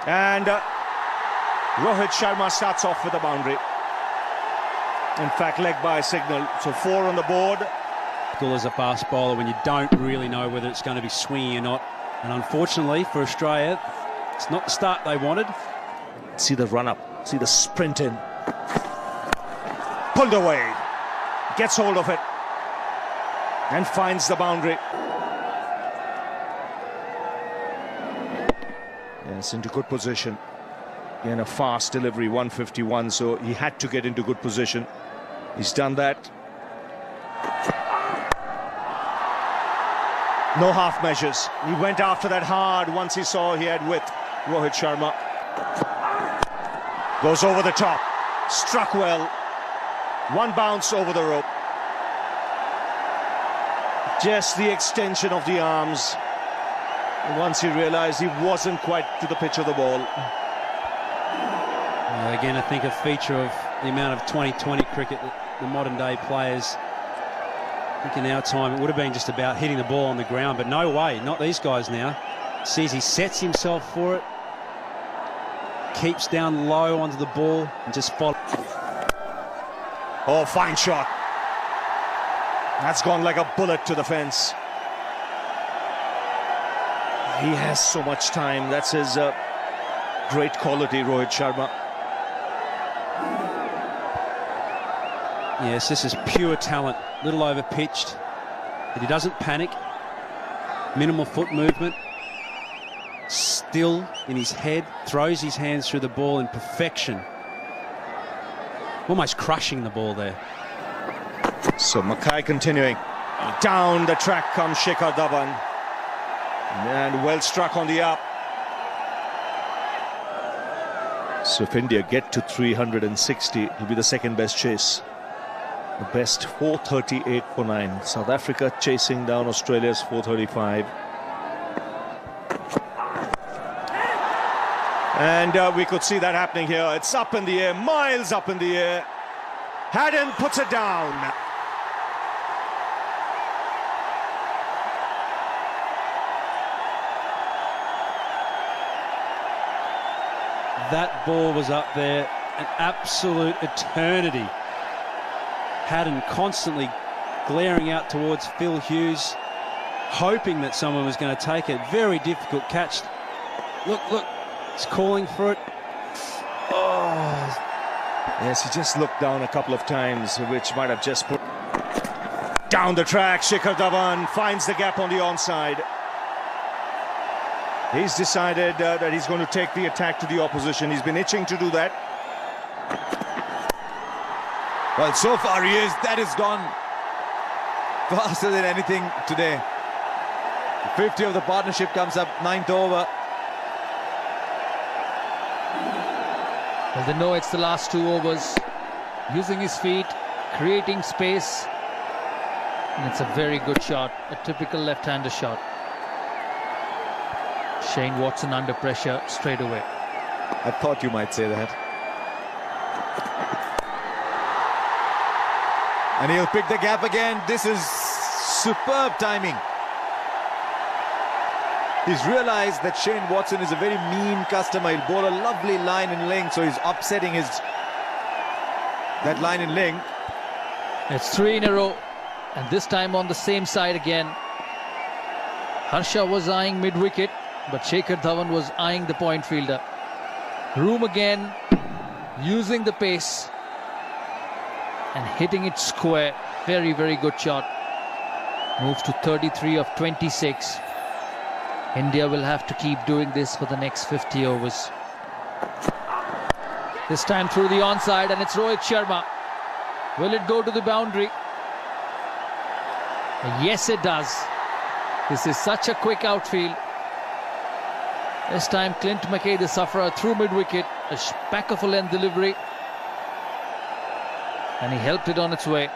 And Rohit Sharma starts off with a boundary. In fact, leg by signal. So 4 on the board. As a fast bowler, when you don't really know whether it's going to be swinging or not. And unfortunately for Australia, it's not the start they wanted. See the run up, see the sprint in. Pulled away. Gets hold of it. And finds the boundary. Yes, into good position. Again, a fast delivery, 151, so he had to get into good position. He's done that. No half measures. He went after that hard once he saw he had width. Rohit Sharma goes over the top. Struck well. One bounce over the rope. Just the extension of the arms. Once he realized he wasn't quite to the pitch of the ball. Again, I think a feature of the amount of 2020 cricket that the modern day players, I think in our time it would have been just about hitting the ball on the ground, but no way, not these guys now. Sees he sets himself for it, keeps down low onto the ball and just follows. Oh, fine shot. That's gone like a bullet to the fence. He has so much time. That's his great quality, Rohit Sharma. Yes, this is pure talent. Little over-pitched, but he doesn't panic. Minimal foot movement. Still in his head, throws his hands through the ball in perfection. Almost crushing the ball there. So Mackay continuing. Down the track comes Shikhar Dhawan. And well struck on the up. So if India get to 360, it'll be the second best chase. The best 438 for 9. South Africa chasing down Australia's 435. And we could see that happening here. It's up in the air, miles up in the air. Haddon puts it down. That ball was up there, an absolute eternity. Haddon constantly glaring out towards Phil Hughes, hoping that someone was going to take it. Very difficult catch. Look, he's calling for it. Oh. Yes, he just looked down a couple of times, which might have just put down the track. Shikhar Dhawan finds the gap on the onside. He's decided that he's going to take the attack to the opposition. He's been itching to do that. Well, so far he is. That has gone faster than anything today. 50 of the partnership comes up, 9th over. Well, they know it's the last 2 overs. Using his feet, creating space. And it's a very good shot, a typical left-hander shot. Shane Watson under pressure straight away. I thought you might say that. And he'll pick the gap again. This is superb timing. He's realized that Shane Watson is a very mean customer. He'll bowl a lovely line in length, so he's upsetting that line in length. It's 3 in a row, and this time on the same side again. Harsha was eyeing mid-wicket, but Shikhar Dhawan was eyeing the point fielder. Room again, using the pace and hitting it square. Very, very good shot. Moves to 33 of 26. India will have to keep doing this for the next 50 overs. This time through the onside, and it's Rohit Sharma. Will it go to the boundary? Yes, it does. This is such a quick outfield. This time Clint Mackay, the sufferer, through mid-wicket. A back of a length delivery. And he helped it on its way.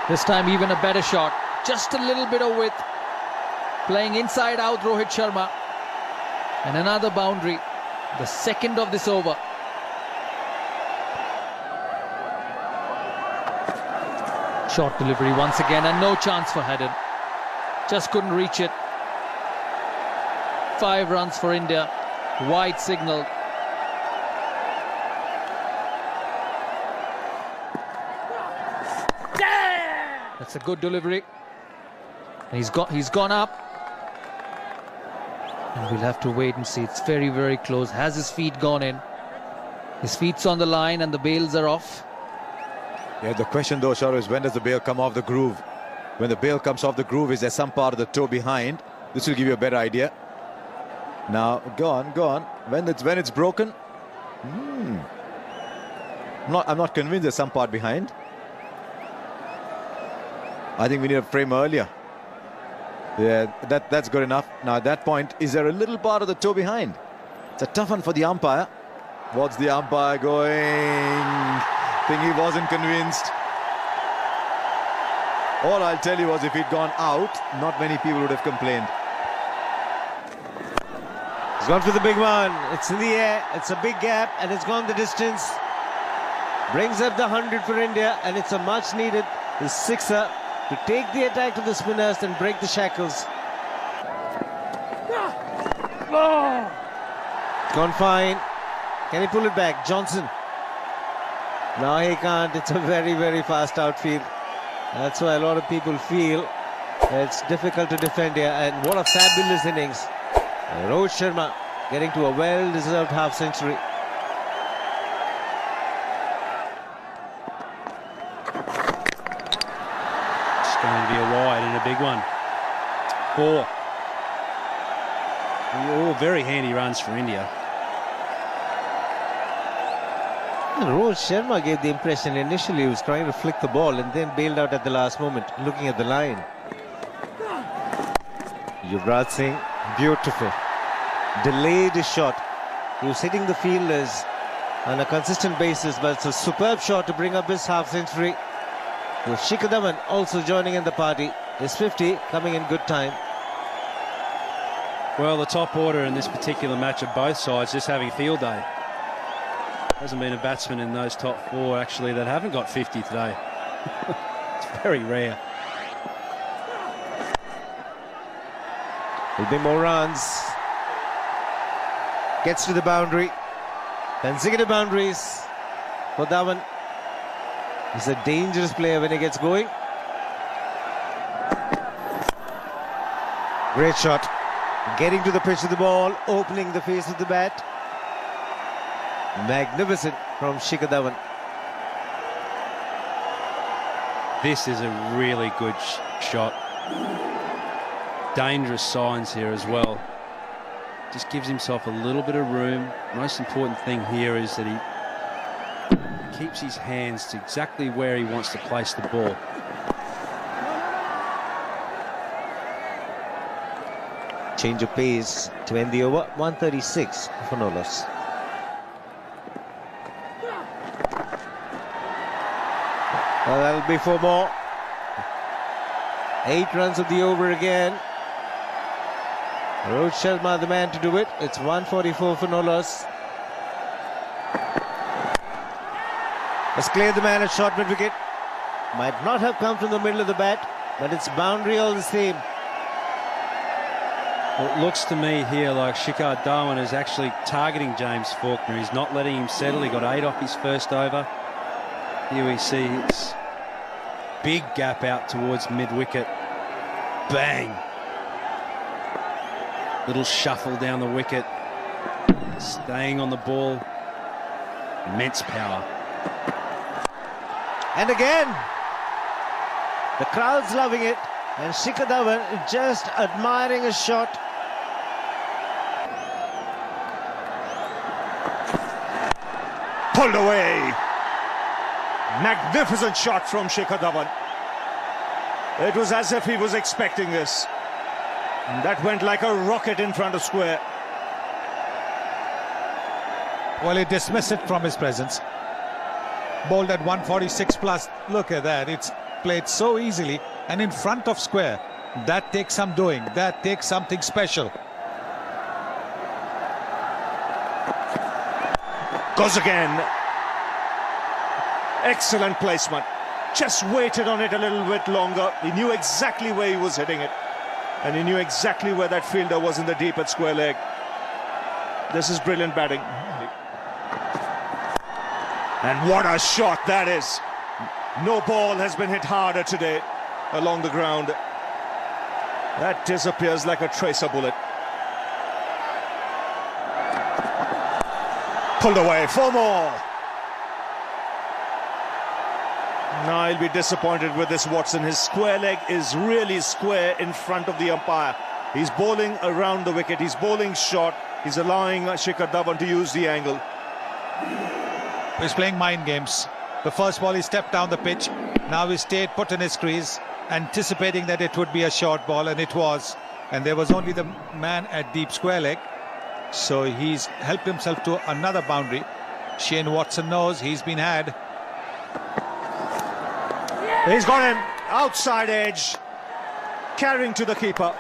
This time even a better shot. Just a little bit of width. Playing inside out Rohit Sharma. And another boundary. The second of this over. Short delivery once again, and no chance for Haddon. Just couldn't reach it. 5 runs for India. Wide signal. That's a good delivery. He's gone up. And we'll have to wait and see. It's very, very close. Has his feet gone in? His feet's on the line and the bails are off. Yeah, the question though, Sharo, is when does the bail come off the groove? When the bail comes off the groove, is there some part of the toe behind? This will give you a better idea. Now, go on. When it's broken, I'm not convinced there's some part behind. I think we need a frame earlier. Yeah, that's good enough. Now at that point, is there a little part of the toe behind? It's a tough one for the umpire. What's the umpire going? Think he wasn't convinced. All I'll tell you was if he'd gone out, not many people would have complained. He's gone for the big one. It's in the air. It's a big gap and it's gone the distance. Brings up the 100 for India and it's a much needed sixer to take the attack to the spinners and break the shackles. It's gone fine. Can he pull it back? Johnson. No, he can't. It's a very, very fast outfield. That's why a lot of people feel it's difficult to defend here. And what a fabulous innings. Rohit Sharma getting to a well-deserved half-century. It's going to be a wide and a big one. 4. All very handy runs for India. Rohit Sharma gave the impression initially he was trying to flick the ball and then bailed out at the last moment, looking at the line. Virat Singh, beautiful. Delayed his shot. He was hitting the fielders on a consistent basis, but it's a superb shot to bring up his half-century. Shikhar Dhawan also joining in the party. His 50 coming in good time. Well, the top order in this particular match of both sides just having field day. Hasn't been a batsman in those top 4 actually that haven't got 50 today. It's very rare. Will be more runs. Gets to the boundary. Consecutive boundaries for Dhawan. He's a dangerous player when he gets going. Great shot. Getting to the pitch of the ball, opening the face of the bat. Magnificent from Shikhar Dhawan. This is a really good shot. Dangerous signs here as well. Just gives himself a little bit of room. Most important thing here is that he keeps his hands to exactly where he wants to place the ball. Change of pace to end the over. 136 for no loss. Well, that'll be 4 more. 8 runs of the over again. Rohit Sharma the man to do it. It's 144 for no loss. Has cleared the man at short mid wicket. Might not have come from the middle of the bat, but it's boundary all the same. Well, it looks to me here like Shikhar Dhawan is actually targeting James Faulkner. He's not letting him settle. He got 8 off his first over. Here we see it's big gap out towards mid-wicket. Bang! Little shuffle down the wicket. Staying on the ball. Immense power. And again, the crowd's loving it. And Shikhar Dhawan just admiring a shot. Pulled away. Magnificent shot from Shikhar Dhawan. It was as if he was expecting this. And that went like a rocket in front of square. Well, he dismissed it from his presence. Bowled at 146 plus. Look at that. It's played so easily and in front of square. That takes some doing. That takes something special. Goes again. Excellent placement. Just waited on it a little bit longer. He knew exactly where he was hitting it. And he knew exactly where that fielder was in the deep at square leg. This is brilliant batting. And what a shot that is. No ball has been hit harder today along the ground. That disappears like a tracer bullet. Pulled away for more. Now he'll be disappointed with this, Watson. His square leg is really square in front of the umpire. He's bowling around the wicket. He's bowling short. He's allowing Shikhar Dhawan to use the angle. He's playing mind games. The first ball he stepped down the pitch. Now he stayed put in his crease, anticipating that it would be a short ball, and it was. And there was only the man at deep square leg. So he's helped himself to another boundary. Shane Watson knows he's been had. He's got him outside edge, carrying to the keeper.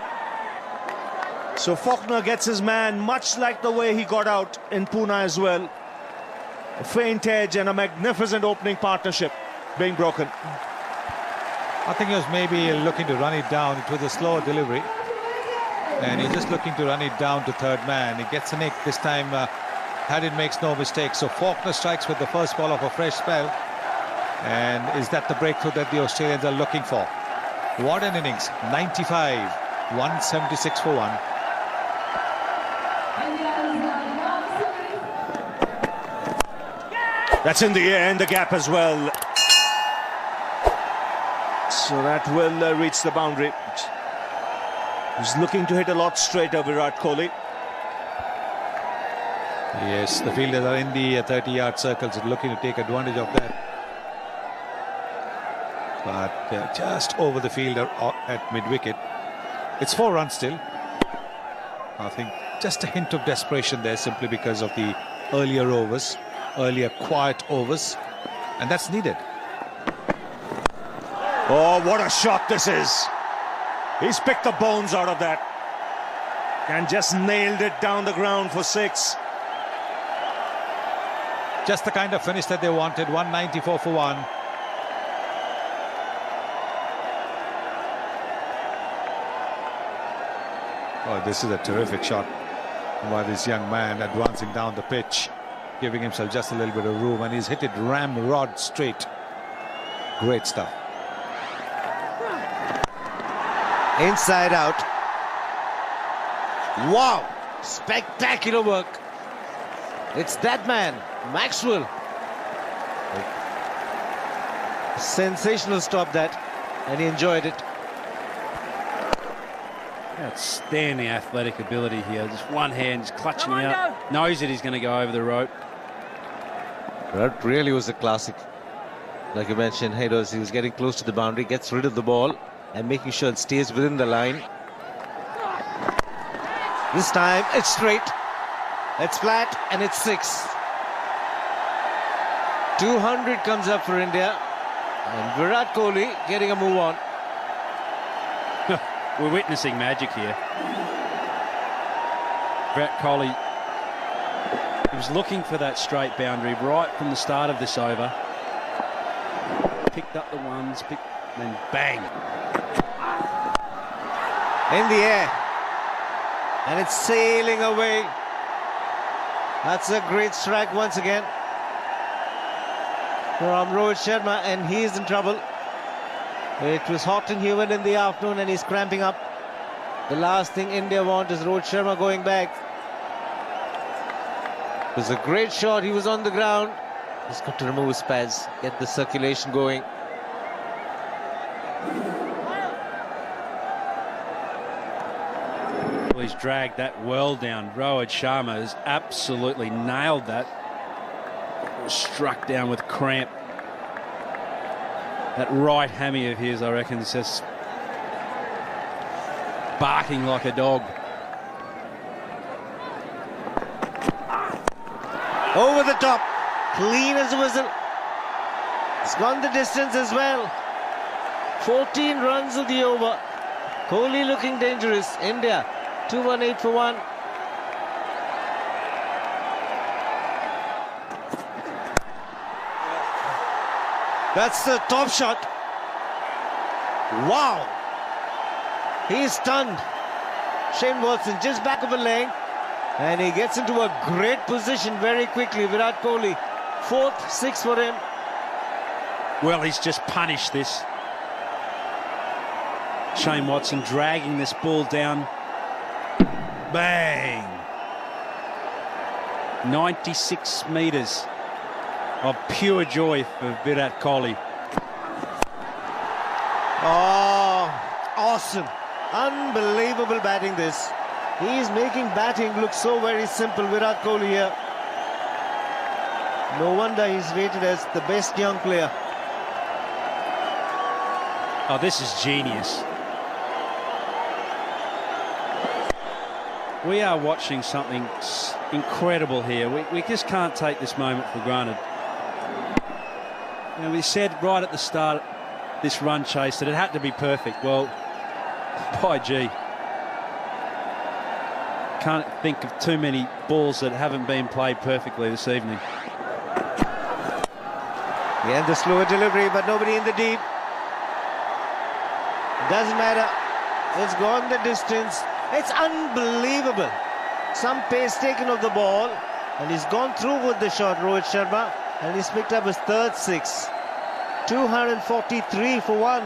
So Faulkner gets his man, much like the way he got out in Pune as well. A faint edge and a magnificent opening partnership being broken. I think he was maybe looking to run it down. It was a slower delivery. And he's just looking to run it down to third man. He gets a nick this time. Haddon makes no mistake. So Faulkner strikes with the first ball of a fresh spell. And is that the breakthrough that the Australians are looking for? What an innings. 95, 176 for 1. That's in the air, in the gap as well. So that will reach the boundary. He's looking to hit a lot straighter, Virat Kohli. Yes, the fielders are in the 30-yard circles, looking to take advantage of that. But just over the fielder at mid-wicket. It's 4 runs still. I think just a hint of desperation there, simply because of the earlier overs, earlier quiet overs, and that's needed. Oh, what a shot this is. He's picked the bones out of that and just nailed it down the ground for 6. Just the kind of finish that they wanted. 194 for 1. Oh, this is a terrific shot by this young man, advancing down the pitch, giving himself just a little bit of room, and he's hit it ramrod straight. Great stuff. Inside out. Wow, spectacular work. It's that man, Maxwell. Sensational stop that, and he enjoyed it. Outstanding athletic ability here. Just one hand, just clutching out. Knows that he's going to go over the rope. That really was a classic. Like you mentioned, he was getting close to the boundary, gets rid of the ball and making sure it stays within the line. This time it's straight, it's flat, and it's 6. 200 comes up for India, and Virat Kohli getting a move on. We're witnessing magic here. Virat Kohli, he was looking for that straight boundary right from the start of this over. Picked up the ones, then bang. In the air, and it's sailing away. That's a great strike once again from Rohit Sharma, and he's in trouble. It was hot and humid in the afternoon, and he's cramping up. The last thing India want is Rohit Sharma going back. It was a great shot. He was on the ground. He's got to remove his pads, get the circulation going. Well, he's dragged that well down. Rohit Sharma has absolutely nailed that. Was struck down with cramp. That right hammy of his, I reckon, is just barking like a dog. Over the top, clean as a whistle. It's gone the distance as well. 14 runs of the over. Kohli looking dangerous. India 218 for 1. That's the top shot. Wow. He's stunned. Shane Watson just back of a leg. And he gets into a great position very quickly. Virat Kohli, 4th, 6 for him. Well, he's just punished this. Shane Watson dragging this ball down. Bang! 96 metres of pure joy for Virat Kohli. Oh, awesome. Unbelievable batting this. He's making batting look so very simple, Virat Kohli here. No wonder he's rated as the best young player. Oh, this is genius. We are watching something incredible here. We just can't take this moment for granted. You know, we said right at the start of this run chase that it had to be perfect. Well, by gee. Can't think of too many balls that haven't been played perfectly this evening. Yeah, the slower delivery, but nobody in the deep. Doesn't matter. It's gone the distance. It's unbelievable. Some pace taken of the ball, and he's gone through with the shot, Rohit Sharma, and he's picked up his 3rd 6. 243 for 1.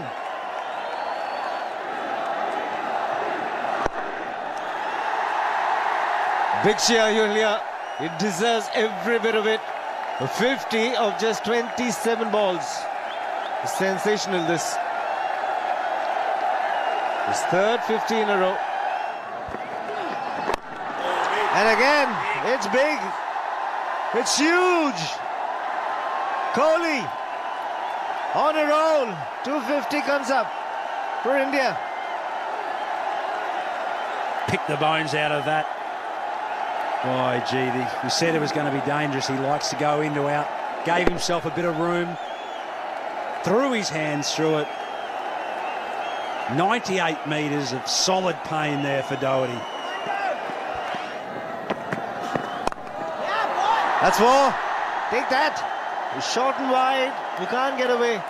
Big cheer here. It deserves every bit of it. A 50 of just 27 balls. Sensational this. His 3rd 50 in a row. And again, it's big. It's huge. Kohli on a roll. 250 comes up for India. Pick the bones out of that. Why, gee, we said it was going to be dangerous. He likes to go in to out. Gave himself a bit of room. Threw his hands through it. 98 metres of solid pain there for Doherty. That's 4. Take that. He's short and wide. You can't get away.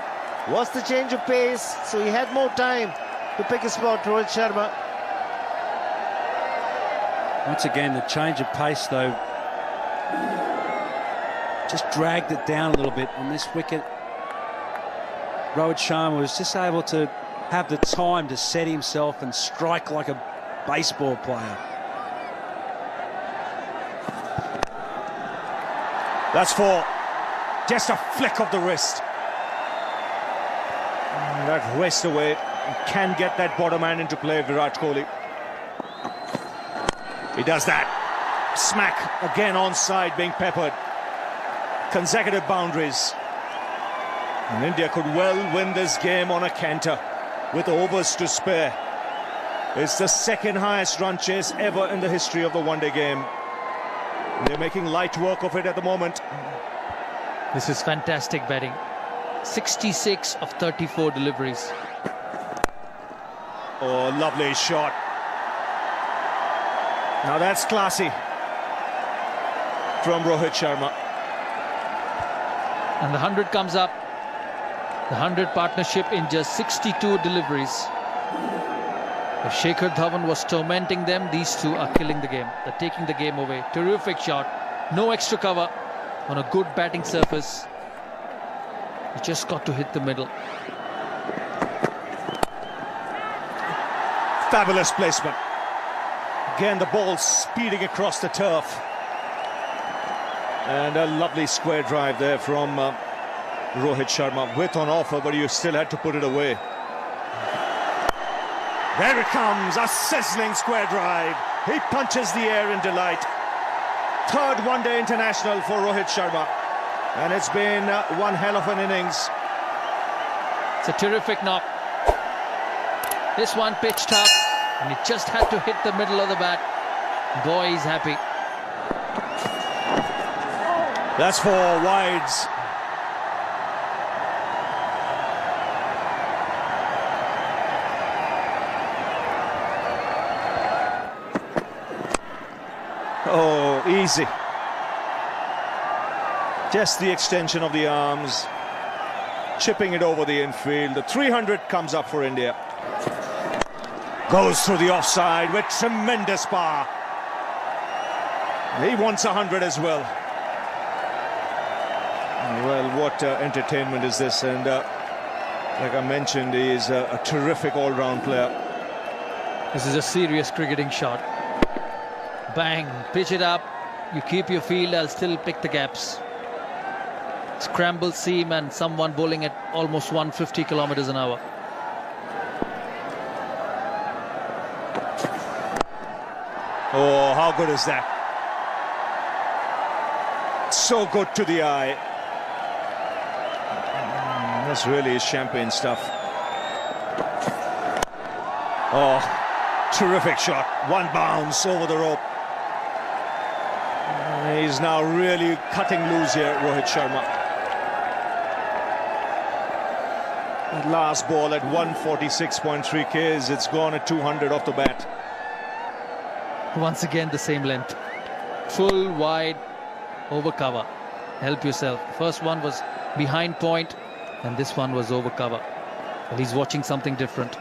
What's the change of pace? So he had more time to pick a spot, Rohit Sharma. Once again, the change of pace, though, just dragged it down a little bit on this wicket. Rohit Sharma was just able to have the time to set himself and strike like a baseball player. That's 4. Just a flick of the wrist. That wrist away. You can get that bottom hand into play, Virat Kohli. He does that. Smack again onside, being peppered. Consecutive boundaries. And India could well win this game on a canter with overs to spare. It's the 2nd highest run chase ever in the history of the one-day game. They're making light work of it at the moment. This is fantastic batting. 66 of 34 deliveries. Oh, lovely shot. Now that's classy from Rohit Sharma. And the 100 comes up. The 100 partnership in just 62 deliveries. If Shikhar Dhawan was tormenting them, these two are killing the game. They're taking the game away. Terrific shot. No extra cover on a good batting surface. He just got to hit the middle. Fabulous placement. Again, the ball speeding across the turf. And a lovely square drive there from Rohit Sharma. Width on offer, but you still had to put it away. There it comes, a sizzling square drive. He punches the air in delight. 3rd one-day international for Rohit Sharma. And it's been one hell of an innings. It's a terrific knock. This one pitched up, and he just had to hit the middle of the bat. Boy, he's happy. That's 4 wides. Oh, easy. Just the extension of the arms, chipping it over the infield. The 300 comes up for India. Goes through the offside with tremendous power. He wants 100 as well. Well, what entertainment is this? And like I mentioned, he is a terrific all-round player. This is a serious cricketing shot. Bang, pitch it up. You keep your field, I'll still pick the gaps. Scramble seam and someone bowling at almost 150 kilometers an hour. Oh, how good is that? So good to the eye. This really is champagne stuff. Oh, terrific shot. One bounce over the rope. He's now really cutting loose here, Rohit Sharma. That last ball at 146.3 Ks, it's gone at 200 off the bat. Once again, the same length. Full, wide, over cover. Help yourself. First one was behind point, and this one was over cover. Well, he's watching something different.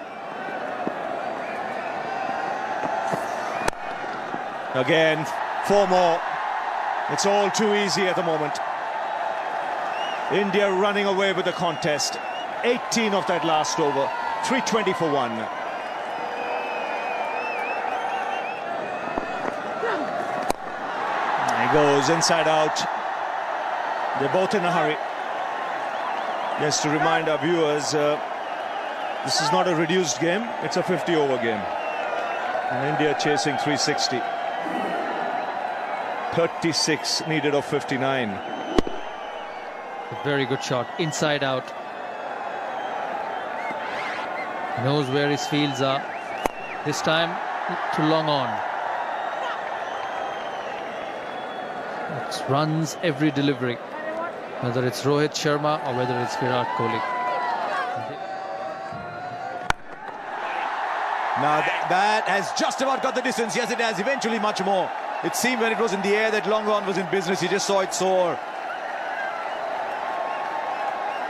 Again, 4 more. It's all too easy at the moment. India running away with the contest. 18 of that last over. 320 for 1. There he goes, inside out. They're both in a hurry. Just to remind our viewers, this is not a reduced game, it's a 50-over game. And India chasing 360. 36 needed of 59. A very good shot, inside out. Knows where his fields are. This time, too long on. It runs every delivery, whether it's Rohit Sharma or whether it's Virat Kohli. Now that has just about got the distance. Yes, it has. Eventually much more. It seemed when it was in the air that long on was in business. He just saw it soar.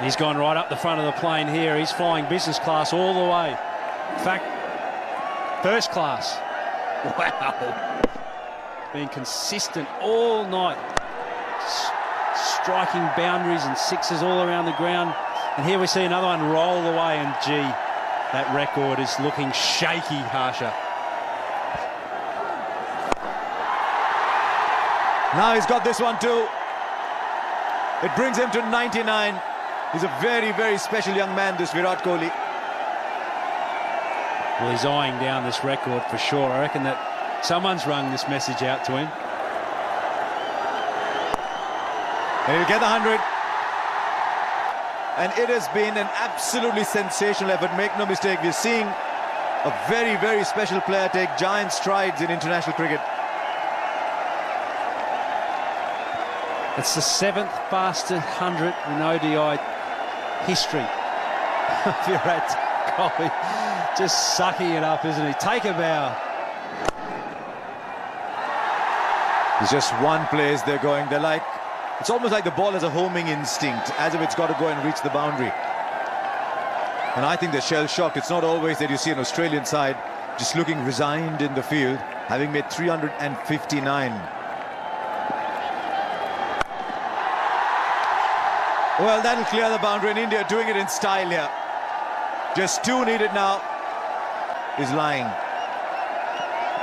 He's gone right up the front of the plane here. He's flying business class all the way. In fact, first class. Wow. Being consistent all night. Striking boundaries and sixes all around the ground. And here we see another one roll away, and gee, that record is looking shaky, Harsha. Now he's got this one too. It brings him to 99. He's a very, very special young man, this Virat Kohli. Well, he's eyeing down this record for sure. I reckon that someone's rung this message out to him. And he'll get the 100. And it has been an absolutely sensational effort. Make no mistake, we're seeing a very, very special player take giant strides in international cricket. It's the 7th fastest 100 in ODI history. Virat Kohli just sucking it up, isn't he? Take a bow. It's just one place they're going. They're like, it's almost like the ball has a homing instinct, as if it's got to go and reach the boundary. And I think they're shell-shocked. It's not always that you see an Australian side just looking resigned in the field, having made 359. Well, that'll clear the boundary, and India doing it in style here. Just 2 needed now. Is lying.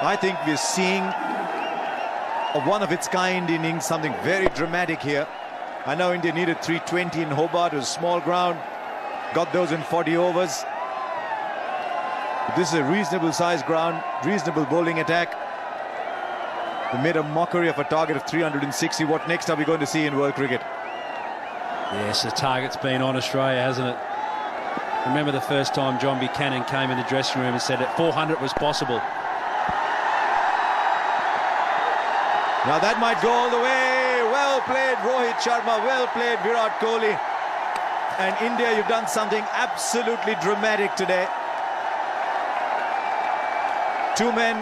I think we're seeing a one-of-its-kind innings, something very dramatic here. I know India needed 320 in Hobart, it was small ground. Got those in 40 overs. But this is a reasonable-sized ground, reasonable bowling attack. They made a mockery of a target of 360. What next are we going to see in world cricket? Yes, the target's been on Australia, hasn't it? Remember the first time John Buchanan came in the dressing room and said that 400 was possible. Now that might go all the way. Well played, Rohit Sharma. Well played, Virat Kohli. And India, you've done something absolutely dramatic today. 2 men